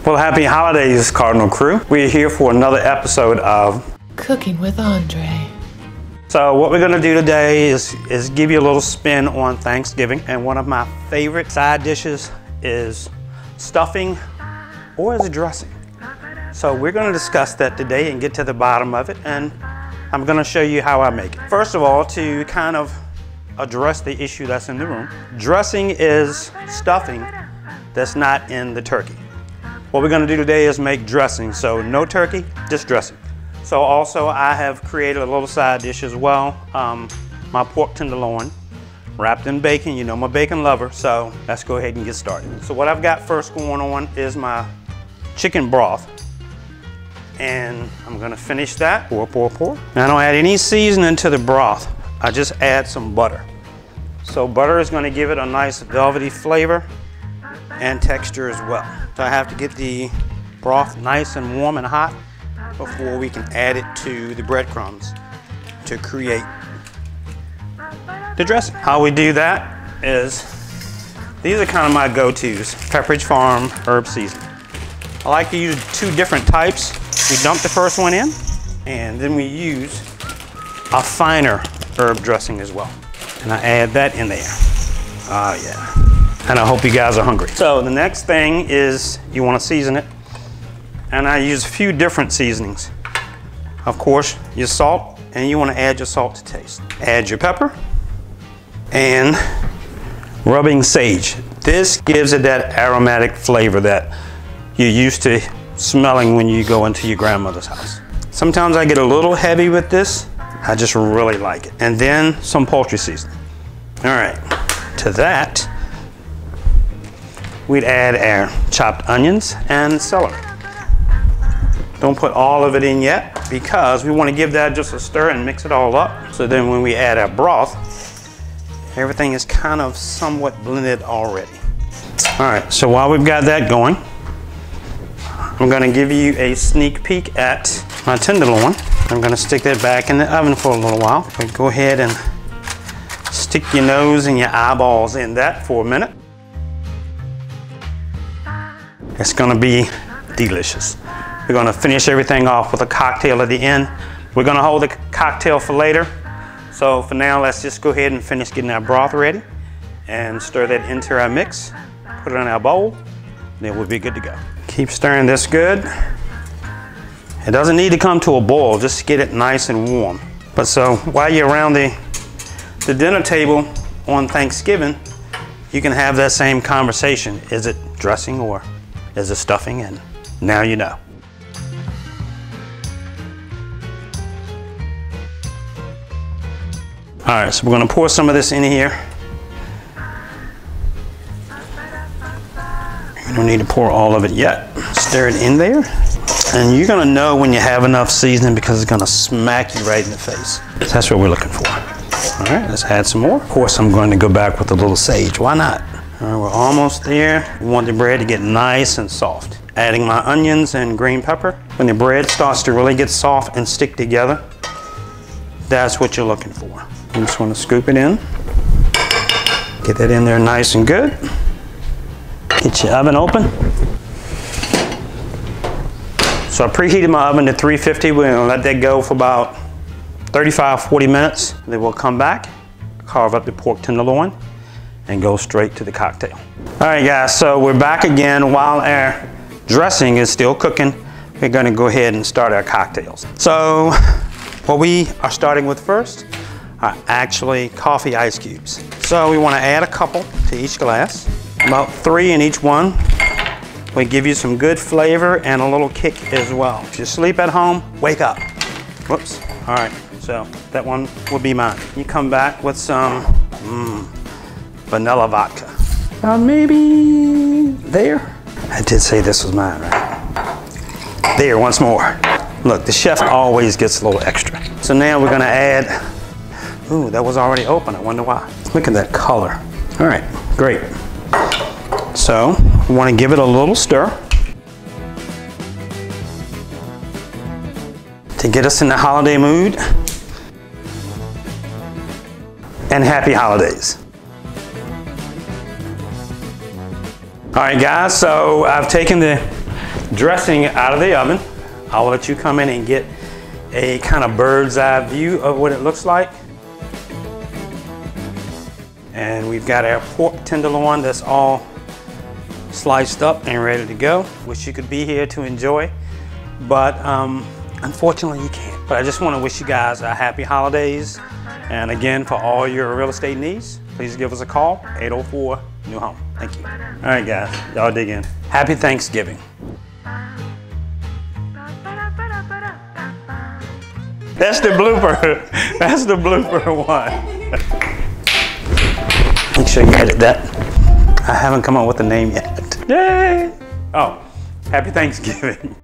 Well, happy holidays, Cardinal Crew. We're here for another episode of Cooking with Andre. So what we're gonna do today is give you a little spin on Thanksgiving. And one of my favorite side dishes is stuffing or is dressing. So we're gonna discuss that today and get to the bottom of it. And I'm gonna show you how I make it. First of all, to kind of address the issue that's in the room, dressing is stuffing that's not in the turkey. What we're gonna do today is make dressing. So no turkey, just dressing. So also I have created a little side dish as well. My pork tenderloin wrapped in bacon. You know I'm a bacon lover, so let's go ahead and get started. So what I've got first going on is my chicken broth. And I'm gonna finish that, pour. Now I don't add any seasoning to the broth. I just add some butter. So butter is gonna give it a nice velvety flavor and texture as well. So I have to get the broth nice and warm and hot before we can add it to the breadcrumbs to create the dressing. How we do that is, these are kind of my go-tos. Pepperidge Farm herb seasoning. I like to use two different types. We dump the first one in, and then we use a finer herb dressing as well. And I add that in there. Oh yeah. And I hope you guys are hungry. So the next thing is you want to season it. And I use a few different seasonings. Of course, your salt, and you want to add your salt to taste. Add your pepper and rubbing sage. This gives it that aromatic flavor that you're used to smelling when you go into your grandmother's house. Sometimes I get a little heavy with this. I just really like it. And then some poultry seasoning. All right, to that, we'd add our chopped onions and celery. Don't put all of it in yet because we want to give that just a stir and mix it all up. So then when we add our broth, everything is kind of somewhat blended already. All right, so while we've got that going, I'm gonna give you a sneak peek at my tenderloin. I'm gonna stick that back in the oven for a little while. But go ahead and stick your nose and your eyeballs in that for a minute. It's gonna be delicious. We're gonna finish everything off with a cocktail at the end. We're gonna hold the cocktail for later. So for now, let's just go ahead and finish getting our broth ready and stir that into our mix. Put it in our bowl, then we'll be good to go. Keep stirring this good. It doesn't need to come to a boil, just get it nice and warm. But so while you're around the dinner table on Thanksgiving, you can have that same conversation. Is it dressing or is it stuffing? And now you know. All right, so we're gonna pour some of this in here. You don't need to pour all of it yet. Stir it in there. And you're gonna know when you have enough seasoning because it's gonna smack you right in the face. That's what we're looking for. All right, let's add some more. Of course, I'm going to go back with a little sage. Why not? All right, we're almost there. We want the bread to get nice and soft. Adding my onions and green pepper. When the bread starts to really get soft and stick together, that's what you're looking for. You just want to scoop it in. Get that in there nice and good. Get your oven open. So I preheated my oven to 350. We're gonna let that go for about 35-40 minutes. Then we'll come back, carve up the pork tenderloin, and go straight to the cocktail. All right guys, so we're back again. While our dressing is still cooking, we're gonna go ahead and start our cocktails. So what we are starting with first are actually coffee ice cubes. So we wanna add a couple to each glass, about 3 in each one. We give you some good flavor and a little kick as well. If you sleep at home, wake up. Whoops, all right, so that one will be mine. You come back with some vanilla vodka. Maybe there. I did say this was mine, right? There, once more. Look, the chef always gets a little extra. So now we're gonna add, ooh, that was already open, I wonder why. Look at that color. All right, great. So we want to give it a little stir to get us in the holiday mood. And happy holidays. All right guys, so I've taken the dressing out of the oven. I'll let you come in and get a kind of bird's eye view of what it looks like. And we've got our pork tenderloin that's all sliced up and ready to go. Wish you could be here to enjoy, but unfortunately you can't. But I just want to wish you guys a happy holidays. And again, for all your real estate needs, please give us a call, 804 New Home. Thank you. All right, guys, y'all dig in. Happy Thanksgiving. That's the blooper. That's the blooper one. Make sure you edit that. I haven't come up with a name yet. Yay! Oh, happy Thanksgiving.